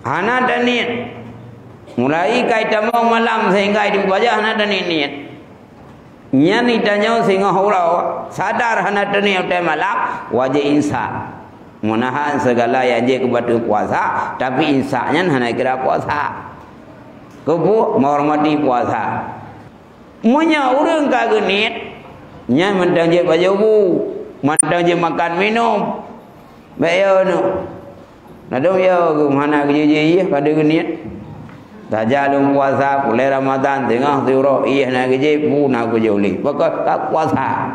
Hana ada niat. Mulai kaitan mau malam sehingga di wajah hana ada niat. Nya ni tanya sehingga hurau sadar hana ada niat malam wajah insa. Menahan segala yang dia kepada puasa, tapi insanya hana kira puasa. Kebu menghormati puasa. Munya orang kagak niat. Nya mentang je baju bu, mentang je makan minum. Bayo no. Nadong yo ke mana ke je pada niat. Tajalum puasa mulai Ramadan tengah Zuro iya nak je bu nak je uli. Pokok tak puasa.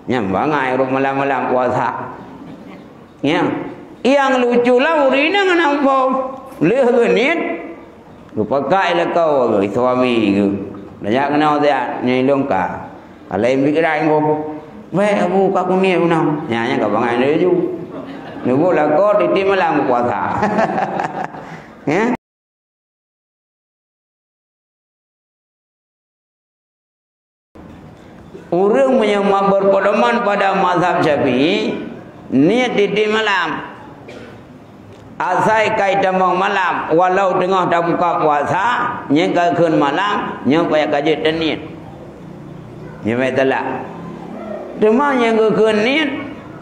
Nya bangai ro malam-malam puasa. Ya. Yang lucu lah urina ngan apa. Leh ke niat. Pakai lah kau ke suami ke. Banyak kenal dia nyai longka. Alai pikiran ko. Weh abu ka ku ni unang. Nya ka bangai dia ju. Nubu lah kau di malam puasa. Ya. Orang yang berpedoman pada mazhab Syafi'i niat di malam. Asai kaitan malam walau tengah dah buka puasa nyengkalkeun malam nyeng payah kaji dan niat. Nya mai telak. Cuma nyengkalkeun niat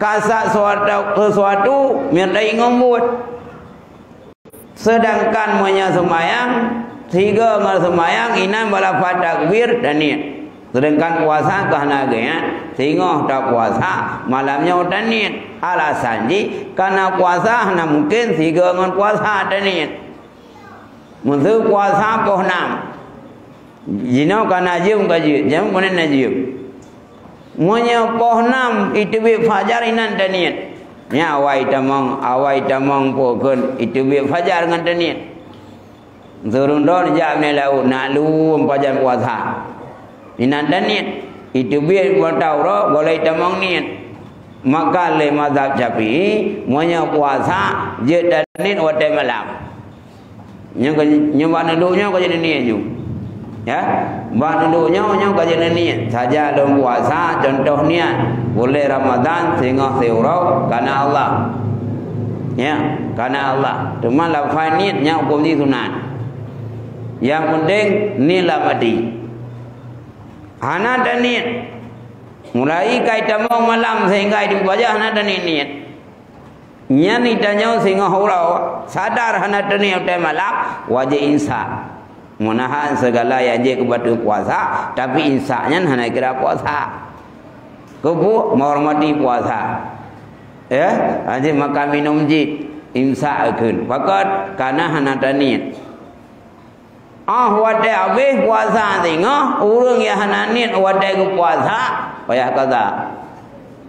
kasak sesuatu mirdai ngembut. Sedangkan muanya semayang tiga ngal semayang inan bala takbir dan niat. Sedangkan puasa kahna gaya sehingga tak puasa malamnya udah niat. Alasan ji karena puasa hanya mungkin tiga ngan puasa ada niat. Musuh puasa poh enam. Jinau karena jum kaji jam kemudian najum. Muanya poh enam itu bi fajar inan ada niat. Nya awai tamang pokon itu bi fajar ngan ada niat. Zurundon jam ni lau nak lu pajan puasa. Inan dan niat itu biar tahu roh boleh tamang niat. Maka le mazhab Syafi'i muanya puasa je dan niat waktu malam. Nyoba dulunya kau jadi niat ju. Ya, bak dulunya kau jadi niat. Saja dalam puasa contoh niat boleh Ramadan sehingga seurau karena Allah. Ya, karena Allah. Cuma lafaz niatnya hukum di sunat. Yang penting nilai mati. Hana dan niat. Mulai kaitan mau malam sehingga di wajah hana dan niat. Nya ni tanya sehingga hurau sadar hana dan niat malam wajah insa. Menahan segala yang dia kepada puasa, tapi insanya hana kira puasa. Kebu menghormati puasa. Ya, aje makan minum ji imsak akeun. Fakat kana hana dan niat. Wadai habis puasa tengah urang yang hana niat wadai ke puasa payah kata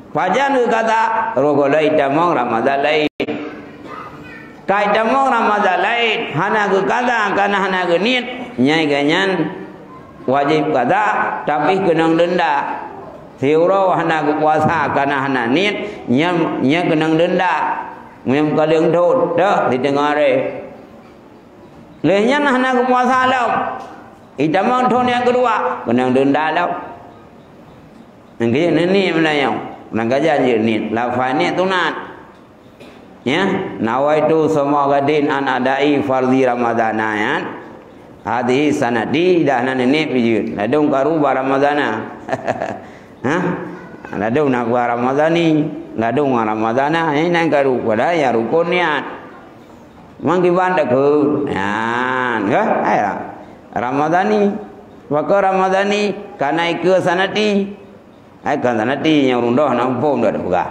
fajar ke kata rogolai tamang Ramadan lain kai tamang Ramadan lain hana ke kata karena hana ke niat nyai ganyan wajib kata tapi kenang denda siurau hana ke puasa karena hana niat nya kenang denda mem kaleng thot dah di tengah re. Lehnya nak puasa lau. Itamang tahun yang kedua kena denda lau. Nangkaya ni melayang. Nangkaya je ni. Lafaz ni tunat. Ya, nawaitu semua gadin an adai fardhi ramadanayan. Hadhi sanadi dah nan ni pijut. Ladung karu ramadana. Ha? Ladung nak ramadani, ladung ramadana. Ini nang karu pada ya rukun niat. Mangkiban dak ke kan ayah Ramadani maka Ramadani kana ikut sanati ai kan sanati yang rundoh nampung dah buka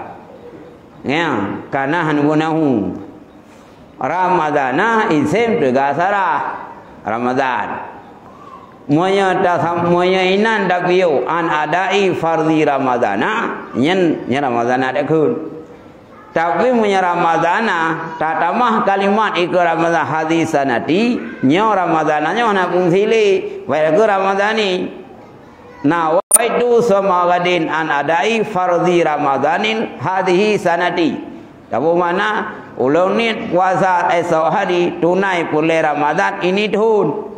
ya kana hanunahu Ramadana isem tegasara Ramadan moya inan dak biu an adai fardhi Ramadana nyen Ramadana dak kun. Tapi punya Ramadana tatamah kalimat ikut Ramadan hadis sanati nyo Ramadananya mana pun sili baik ke Ramadani nawaitu samagadin an adai fardhi Ramadanin hadhihi sanati tahu mana ulang niat puasa esok hari tunai pulai Ramadan ini tahun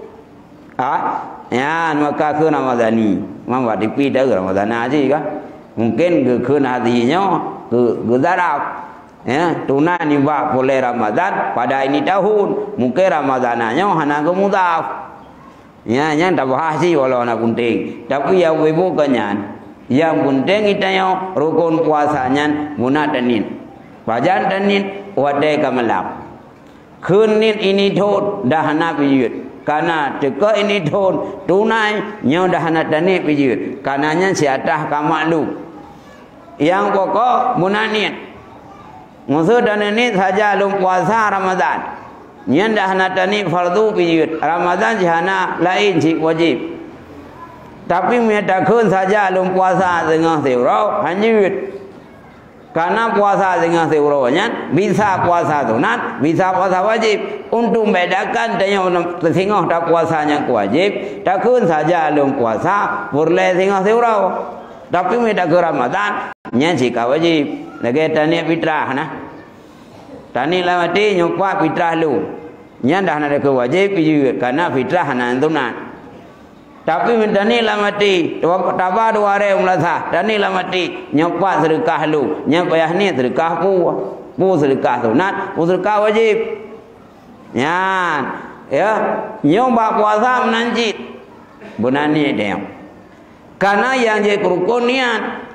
ya maka ke Ramadani mama dipida ke Ramadan aja kan mungkin ke hadinya ke zarab Ya, tunai nimba boleh Ramadan pada ini tahun. Mungkin Ramadanannya hana kemudaf. Ya, yang tak bahas sih walau nak penting. Tapi yang ibu kenyan. Yang penting kita yang rukun puasanya munat danin. Fajar danin wadai kamalam. Kunin ini thot dah hana pijut. Karena teka ini thot tunai nyo dah hana danin pijut. Karenanya siatah kamaklum. Yang pokok munanin. Musuh dan ini saja lum puasa Ramadan. Nyan dah nak tani fardu pijut. Ramadan jihana lain cik wajib. Tapi menyatakan saja lum puasa dengan seurau hanjut. Karena puasa dengan seuraunya bisa puasa sunat, bisa puasa wajib. Untuk membedakan dengan tengah tak puasanya wajib, takun saja lum puasa boleh dengan seurau. Tapi menyatakan Ramadan nyan cik wajib. Lagi tani fitrah nah. Tani lamati nyokwa fitrah lu. Nya dah nak ke wajib juga karena fitrah hanan tunat. Tapi tani lamati taba dua hari umlasa. Tani lamati nyokwa sedekah lu. Nya payah ni sedekah pu sedekah sunat, pu sedekah wajib. Nya ya nyoba puasa menanjit. Bunani dia. Karena yang je rukun niat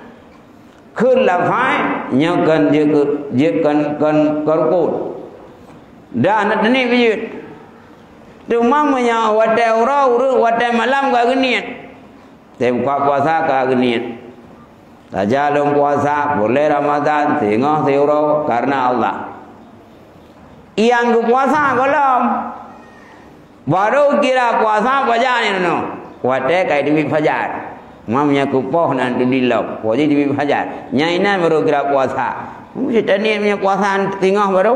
khun là phải nhau cần cần rukun dah nak ni bijut cuma punya wadah urau wadah malam ka geniat tem puasa ka geniat saja lom puasa boleh Ramadan tengah seurau karena Allah yang puasa golom baru kira puasa fajar ni no wadah kai demi fajar mamnya kupoh nanti dilau, wajib dibajar. Nyaina baru kira puasa. Mesti tadi punya puasa tengah baru.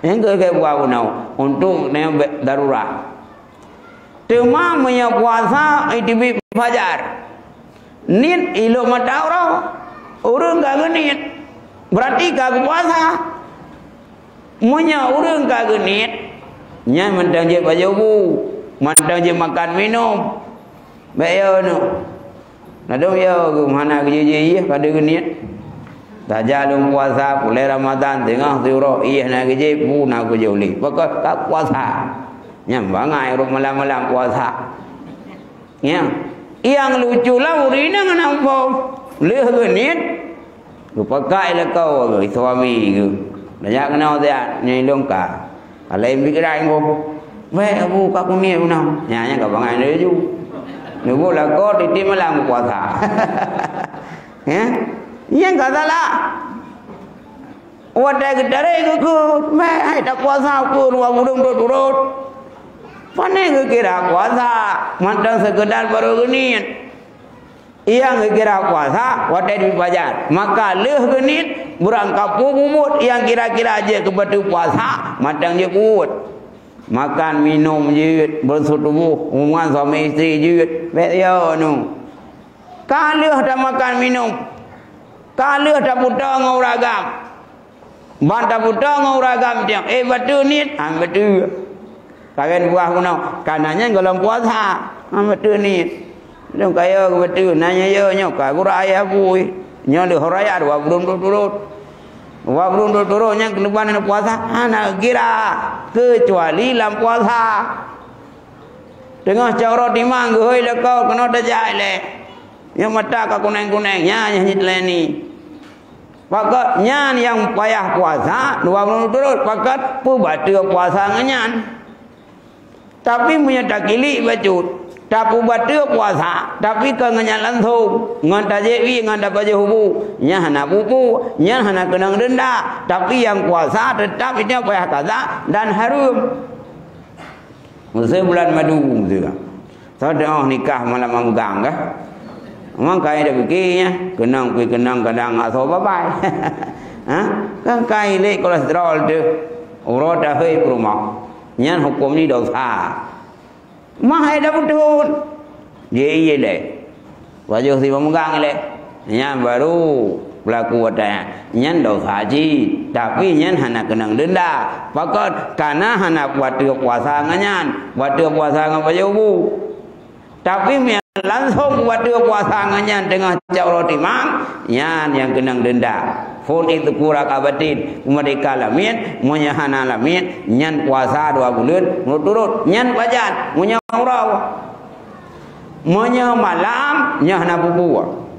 Yang ke buat punau untuk nem darurat. Cuma punya puasa itu dibajar. Nit ilo mata orang, orang kagak nit. Berarti kagak puasa. Punya orang kagak nit. Nyai mentang je baju bu, mentang je makan minum. Bayo no. Nadong ya mana kerja pada geniat. Saja lum puasa boleh Ramadan tengah seurau iya nak kerja pun nak kerja boleh. Pokok tak puasa. Nyam bangai ruk malam-malam puasa. Ya. Yang lucu lah urina ngana apa? Leh geniat. Ku pakai lah kau suami ku. Banyak kenal dia ni longka. Kalau pikiran ku. Weh abu kak ni punam. Nya kau bangai dia ju. Nunggu lah kau di malam puasa. Ya, yang kata lah. Wadah gedare aku, meh tak puasa aku ruang burung turut. Mana kira puasa, mantan sekedar baru genit. Yang kira puasa, wadah di bajar. Maka leh genit, burang kapu bubut. Yang kira-kira aja kebetul puasa, mantan je kuat. Makan minum je bersetubuh hubungan suami isteri je betul nu. Kalau dah makan minum, kalau dah putar ngau ragam, bantah putar ngau ragam dia. Betul ni, betul. Kalian buah kuno, kanannya kalau puasa, betul ni. Dia kaya betul, nanya yo nyo, kau raya bui, nyo le raya dua belum turut. Wabung turunnya kedepan puasa anak kira kecuali lam puasa tengah cara timang goi le kau kena dajai le yang mata ka kuneng-kunengnya nyanyi leni pakat nyan yang payah puasa 20 turut pakat pu batu puasa nganyan tapi punya takili bacut tak pu batu puasa tapi ke nganyan lantung ngan tajewi ngan dapat hubu nya hana buku nya hana kenang denda tapi yang puasa tetap itu payah kaza dan harum musim bulan madu juga saudara nikah malam manggang kah Memang kai dah fikirnya, kenang kui kenang kadang asal babai. Kan kai lek kolesterol tu, urut dah hei rumah. Nyan hukum ni dosa. Mahai dah betul. Dia iya lek. Wajah si pemegang lek. Nyan baru berlaku ada. Nyan dosa haji, tapi nyan hana kenang denda. Pakat karena hana buat puasa ngan, buat puasa ngan bajubu. Tapi langsung buat puasa ngan tengah cara timang, nyan yang kenang denda. Fun itu kurang abatin mereka lamin menyahana lamin nyan puasa 2 bulan turut nyan pajan munya urau munya malam nyahna bubuah